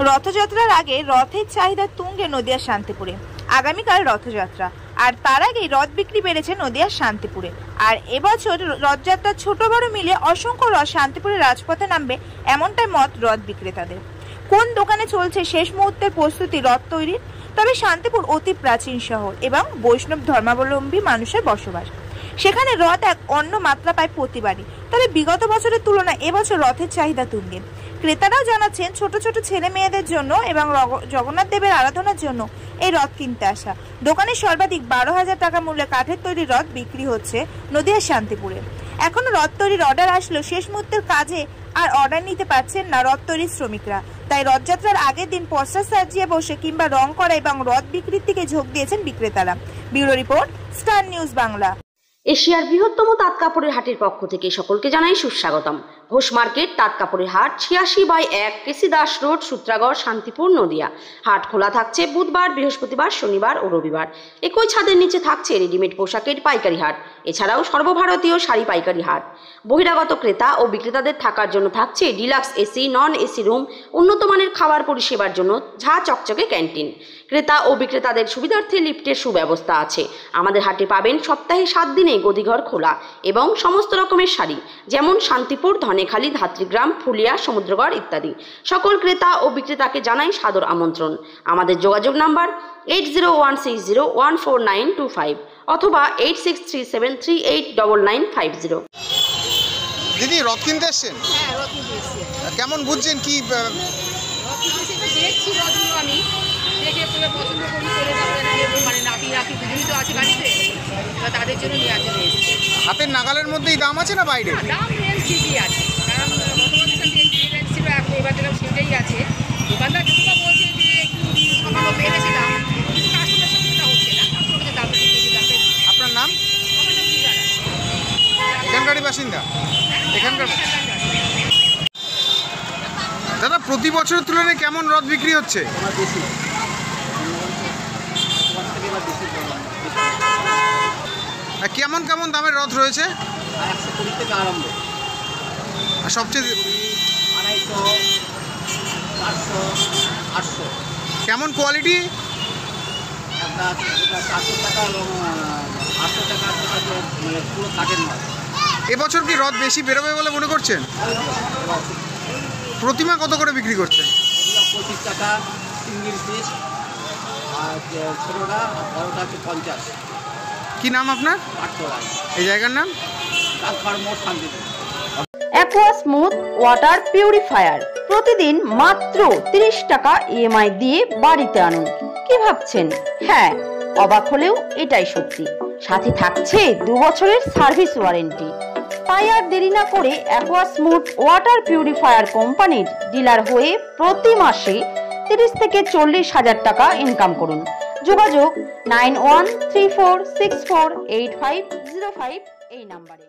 রথযাত্রার আগে রথের চাহিদা তুঙ্গে নদিয়ার শান্তিপুরে। আগামীকাল রথযাত্রা, আর তার আগেই রথ বিক্রি বেড়েছে নদিয়ার শান্তিপুরে। আর এবছর রথযাত্রার ছোট বড় মিলে অসংখ্য রথ শান্তিপুরের রাজপথে নামবে, এমনটাই মত রথ বিক্রেতাদের। কোন দোকানে চলছে শেষ মুহূর্তের প্রস্তুতি রথ তৈরির? তবে শান্তিপুর অতি প্রাচীন শহর এবং বৈষ্ণব ধর্মাবলম্বী মানুষের বসবাস। সেখানে রথ এক অন্য মাত্রা পায় প্রতিবারই। তবে বিগত বছরের তুলনায় এবছর রথের চাহিদা তুঙ্গে। ক্রেতারাও জানাচ্ছেন ছোট ছোট ছেলে মেয়েদের জন্য এবং জগন্নাথ দেবের আরাধনার জন্য এই রথ কিনতে আসা। দোকানে সর্বাধিক 12,000 টাকা মূল্যে কাঠের তৈরি রথ বিক্রি হচ্ছে নদিয়ার শান্তিপুরে। এখনো রথ তৈরির অর্ডার আসলেও শেষ মুহূর্তের কাজে আর অর্ডার নিতে পারছেন না রথ তৈরির শ্রমিকরা। তাই রথযাত্রার আগের দিন পশ্চাৎ সাজিয়ে বসে কিংবা রং করা এবং রথ বিক্রির দিকে ঝোঁক দিয়েছেন বিক্রেতারা। Bureau report, star news Bangla. এশিয়ার বৃহত্তম তাঁত কাপড়ের হাটের পক্ষ থেকে সকলকে জানাই সুস্বাগতম। ঘোষ মার্কেট তাঁত কাপড়ের হাট, 86/1 কেসি দাস রোড, সূত্রাগড়, শান্তিপুর, নদিয়া। হাট খোলা থাকছে বুধবার, বৃহস্পতিবার, শনিবার ও রবিবার। একই ছাদের নিচে থাকছে রেডিমেড পোশাকের পাইকারি হাট, এছাড়াও সর্বভারতীয় শাড়ি পাইকারি হাট। বহিরাগত ক্রেতা ও বিক্রেতাদের থাকার জন্য থাকছে deluxe AC, non AC room, উন্নত মানের খাবার পরিষেবার জন্য ঝা চকচকে ক্যান্টিন। ক্রেতা ও বিক্রেতাদের সুবিধার্থে লিফটের সুব্যবস্থা আছে। আমাদের হাটে পাবেন সপ্তাহে 7 দিনে গদিঘর খোলা এবং সমস্ত রকমের শাড়ি, যেমন শান্তিপুর, ধনেখালি, ধাত্রীগ্রাম, ফুলিয়া, সমুদ্রগড় ইত্যাদি। সকল ক্রেতা ও বিক্রেতাকে জানাই সাদর আমন্ত্রণ। আমাদের যোগাযোগ নাম্বার 8016014925 অথবা 8637389950। দিদি, রথ কিনতে এসছেন? হ্যাঁ, রথ কিনতে এসছি। কেমন বুঝছেন কি? রথ কিনতে এসে দেখছি রথগুলো, আমি দেখে পুরো পছন্দ করি, করে তারপরে নেবো। মানে নাতি দুজনই তো আছে বাড়িতে, এবার তাদের জন্য নেওয়ার জন্য এসছি। হাতের নাগালের মধ্যেই দাম আছে না বাইরে? দাম রেঞ্জ ঠিকই আছে, কারণ গত বছর যে রেঞ্জ ছিল এখন এবার দেখলাম সেটাই আছে। দোকানদার যতটা বলছে যে একটু সামান্য বেড়েছে দাম, কিন্তু কাস্টমার সাথে সেটা হচ্ছে না। কাস্টমারকে দাম বেশি। আপনার নাম? আমার নাম পূজারা। এখানকারই বাসিন্দা? এখানকার দাদা, প্রতি বছরের তুলনায় কেমন রথ বিক্রি হচ্ছে? কেমন কেমন দামের রথ রয়েছে? 120 থেকে আরম্ভ। আর সবচেয়ে 250, 400, 800। কেমন কোয়ালিটি? আপনার 400 টাকা এবং 800 টাকা মানে পুরো কাঠের মাল। এবছর কি রথ বেশি বেরোবে বলে মনে করছেন? প্রতিমা কত করে বিক্রি করছেন? 25 টাকা সিঙ্গেল পিস, আর ছোটোটা বড়োটা হচ্ছে 50। কি নাম আপনার? 800। এই জায়গার নাম? ডাকঘর মোড়, Shantipur. Aqua smooth water purifier প্রতিদিন মাত্র 30 টাকা EMI দিয়ে বাড়িতে আনুন। কি ভাবছেন? হ্যাঁ, অবাক হলেও এটাই সত্যি। সাথে থাকছে 2 বছরের সার্ভিস ওয়ারেন্টি। তাই আর দেরি না করে অ্যাকোয়া স্মুথ ওয়াটার পিউরিফায়ার কোম্পানির ডিলার হয়ে প্রতি মাসে 30 থেকে 40,000 টাকা ইনকাম করুন। যোগাযোগ 9134648505 এই নাম্বারে।